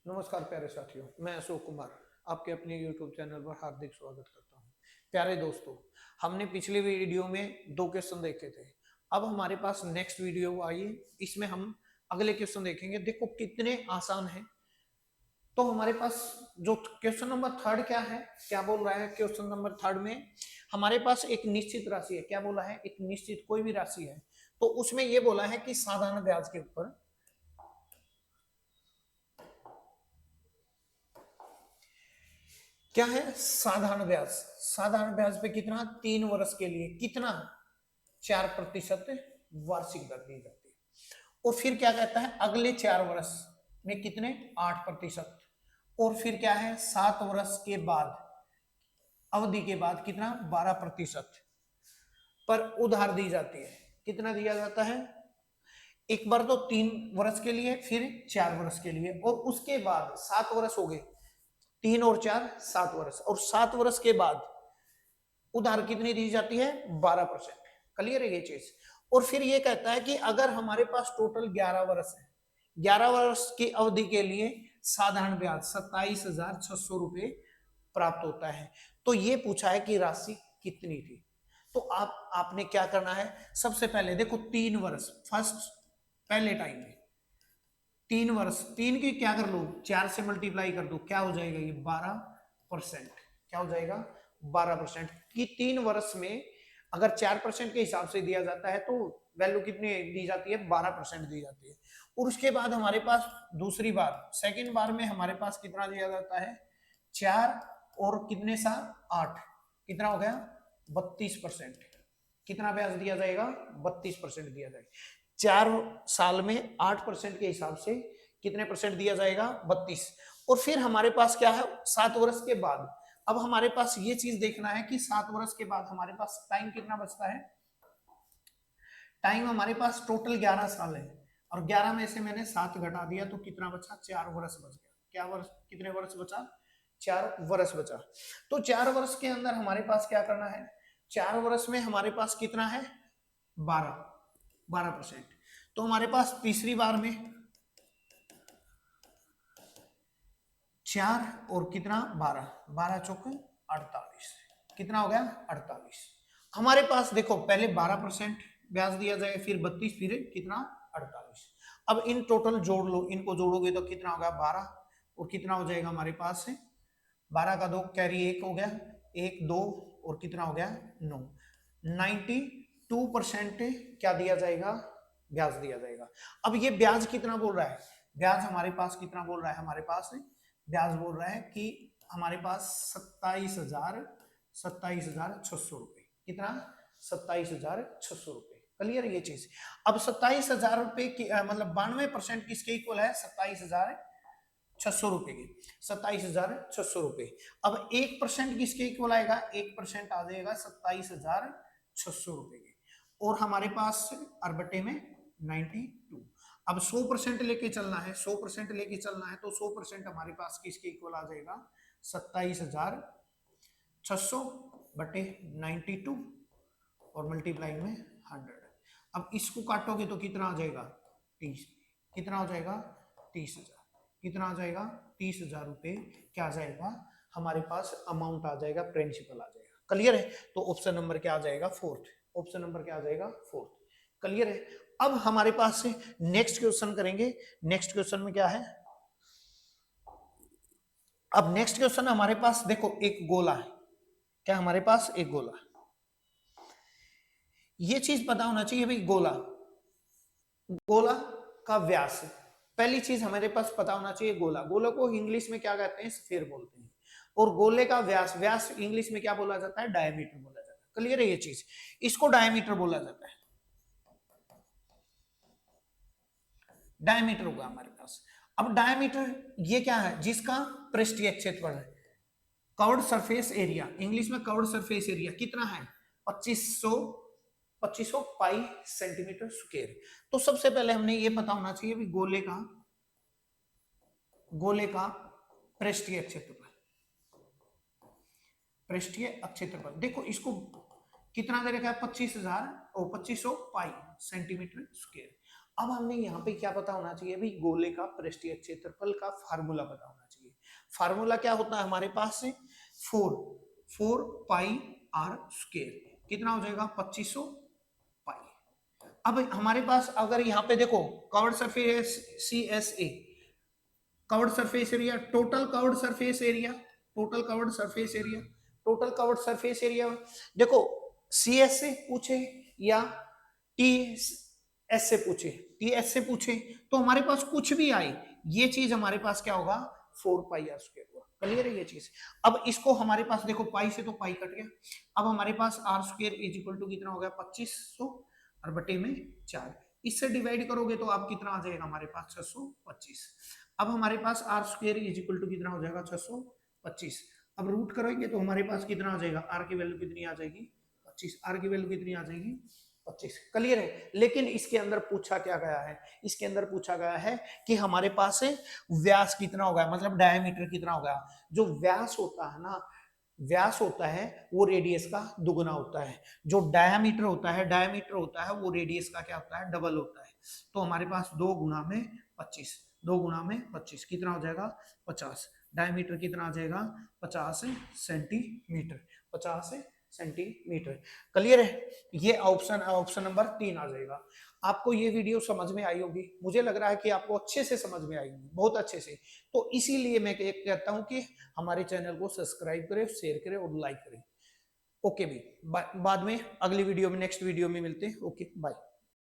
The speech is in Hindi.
नमस्कार प्यारे साथियों, मैं अशोक कुमार आपके अपने YouTube चैनल पर हार्दिक स्वागत करता हूं। प्यारे दोस्तों, हमने पिछले वीडियो में 2 क्वेश्चन देखे थे। अब हमारे पास नेक्स्ट वीडियो आई है, इसमें हम अगले क्वेश्चन देखेंगे। देखो कितने आसान हैं। तो हमारे पास जो क्वेश्चन नंबर थर्ड क्या है, क्या बोल रहा है क्वेश्चन नंबर थर्ड में, हमारे पास एक निश्चित राशि है। क्या बोला है? एक निश्चित कोई भी राशि है, तो उसमें ये बोला है कि साधारण ब्याज के ऊपर क्या है, साधारण ब्याज। साधारण ब्याज पे कितना? 3 वर्ष के लिए कितना? 4% वार्षिक दर दी जाती है। और फिर क्या कहता है, अगले 4 वर्ष में कितने? 8%। और फिर क्या है, 7 वर्ष के बाद, अवधि के बाद कितना? 12% पर उधार दी जाती है। कितना दिया जाता है? एक बार तो 3 वर्ष के लिए, फिर 4 वर्ष के लिए, और उसके बाद 7 वर्ष हो गए। 3 और 4 7 वर्ष, और 7 वर्ष के बाद उधार कितनी दी जाती है? 12%। क्लियर है ये चीज? और फिर ये कहता है कि अगर हमारे पास टोटल 11 वर्ष है, 11 वर्ष की अवधि के लिए साधारण ब्याज 27,600 रुपए प्राप्त होता है। तो ये पूछा है कि राशि कितनी थी। तो आपने क्या करना है, सबसे पहले देखो 3 वर्ष, फर्स्ट पहले टाइम में 3 वर्ष, 3 की क्या कर लो, 4 से मल्टीप्लाई कर दो, क्या हो जाएगा ये? 12%। क्या हो जाएगा? 12%। कि 3 वर्ष में अगर 4% के हिसाब से दिया जाता है तो वैल्यू कितनी दी जाती है? 12% दी जाती है। और उसके बाद हमारे पास दूसरी बार, सेकेंड बार में हमारे पास कितना दिया जाता है? 4 और कितने सा? 8, कितना हो गया? 32%। कितना ब्याज दिया जाएगा? 32% दिया जाएगा। 4 साल में 8% के हिसाब से कितने परसेंट दिया जाएगा? 32। और फिर हमारे पास क्या है, 7 वर्ष के बाद। अब हमारे पास ये चीज देखना है कि 7 वर्ष के बाद हमारे पास टाइम कितना बचता है। टाइम हमारे पास टोटल 11 साल है, और 11 में से मैंने 7 घटा दिया तो कितना बचा? 4 वर्ष बच गया। क्या वर्ष? कितने वर्ष बचा? 4 वर्ष बचा। तो 4 वर्ष के अंदर हमारे पास क्या करना है? 4 वर्ष में हमारे पास कितना है? 12% तो हमारे पास तीसरी बार में 4 और कितना? 12, 12 चौके 48, कितना हो गया? 48। हमारे पास देखो पहले 12% ब्याज दिया जाएगा, फिर 32, फिर कितना? 48। अब इन टोटल जोड़ लो, इनको जोड़ोगे तो कितना होगा? 12। और कितना हो जाएगा हमारे पास? 12 का 2 कैरी 1 हो गया, 1 2, और कितना हो गया? 9। 92% क्या दिया जाएगा? ब्याज दिया जाएगा। अब ये ब्याज कितना बोल रहा है? ब्याज हमारे पास कितना बोल रहा है? हमारे पास ब्याज बोल रहा है कि हमारे पास 27,600 रुपए। कितना? 27,600 रुपए। क्लियर है ये चीज? अब 27,000 रुपए की मतलब 92% किसके इक्वल है? 27,600 रुपए की। 27,600 रुपए। अब 1% किसके इक्वल आएगा? 1% आ जाएगा 27,600 रुपए के। और हमारे पास अरबटे में 92। अब 100% लेके चलना है, 100% लेके चलना है, तो 100% हमारे पास किसके इक्वल आ जाएगा? 27,600 बटे 92, और मल्टीप्लाई में 100। अब इसको काटोगे तो कितना आ जाएगा? 30। कितना हो जाएगा? 30,000। कितना आ जाएगा? 30,000 रुपए क्या आ जाएगा हमारे पास? अमाउंट आ जाएगा, प्रिंसिपल आ जाएगा। क्लियर है? तो ऑप्शन नंबर क्या आ जाएगा? फोर्थ। ऑप्शन नंबर क्या आ जाएगा? फोर्थ। क्लियर है? अब हमारे पास से नेक्स्ट क्वेश्चन करेंगे। नेक्स्ट क्वेश्चन में क्या है? अब नेक्स्ट क्वेश्चन हमारे पास देखो एक गोला है। क्या हमारे पास? एक गोला। ये चीज पता होना चाहिए भाई, गोला, गोला का व्यास। पहली चीज हमारे पास पता होना चाहिए, गोला, गोला को इंग्लिश में क्या कहते हैं? स्फीयर बोलते हैं। और गोले का व्यास, व्यास इंग्लिश में क्या बोला जाता है? डायमीटर बोला जाता है। क्लियर है ये चीज? इसको डायमीटर बोला जाता है। डायमीटर होगा हमारे पास। अब डायमीटर ये क्या है? जिसका पृष्ठीय क्षेत्रफल है, कवर्ड सरफेस एरिया, इंग्लिश में कवर्ड सरफेस एरिया कितना है? 2500 पाई सेंटीमीटर स्क्वायर। तो सबसे पहले हमने ये पता होना चाहिए भी गोले का पृष्ठीय क्षेत्रफल। पृष्ठीय क्षेत्रफल देखो, इसको कितना दे रखा है? 25,000 और 2500 पाई सेंटीमीटर स्क्वायर। अब हमने यहाँ पे क्या पता होना चाहिए भाई, गोले का पृष्ठीय क्षेत्रफल का फार्मूला पता होना चाहिए। फार्मूला क्या होता है हमारे पास से, 4 पाई आर स्क्वायर, कितना हो जाएगा 2500 पाई। अब हमारे पास अगर यहाँ पे देखो covered surface C S A, covered surface area, total covered surface area, total covered surface area, total covered surface area, देखो सी एस से पूछे या टी एस से पूछे, टी एस से पूछे तो हमारे पास कुछ भी आए, ये चीज हमारे पास क्या होगा 4 पाई आर स्क्वायर हुआ। क्लियर है ये चीज। अब इसको हमारे पास देखो पाई से तो पाई कट गया, अब हमारे पास R square is equal to कितना हो गया 2500 और बटे में 4, इससे डिवाइड करोगे तो आप कितना आ जाएगा हमारे पास 625। अब हमारे पास R square is equal to कितना हो जाएगा 625। अब रूट करेंगे तो हमारे पास कितना आ जाएगा, आर की वैल्यू कितनी आ जाएगी 25, आर की वैल्यू कितनी आ जाएगी 25। क्लियर है। लेकिन इसके अंदर पूछा क्या गया है, इसके अंदर पूछा गया है कि हमारे पास व्यास कितना हो गया, मतलब डायमीटर कितना हो गया। जो व्यास होता है ना, व्यास होता है वो रेडियस का दुगुना होता है, जो डायमीटर होता है, डायमीटर होता है वो रेडियस का क्या होता है डबल होता है। तो हमारे पास 2 गुना में 25, 2 गुना में 25 कितना हो जाएगा 50, डायमीटर कितना आ जाएगा 50 सेंटीमीटर, 50 सेंटीमीटर। क्लियर है। ये ऑप्शन नंबर 3 आ जाएगा। आपको ये वीडियो समझ में आई होगी, मुझे लग रहा है कि आपको अच्छे से समझ में आई होगी, बहुत अच्छे से। तो इसीलिए मैं कहता हूं कि हमारे चैनल को सब्सक्राइब करें, शेयर करें और लाइक करें। ओके भी बाद में अगली वीडियो में, नेक्स्ट वीडियो में मिलते हैं। Okay bye.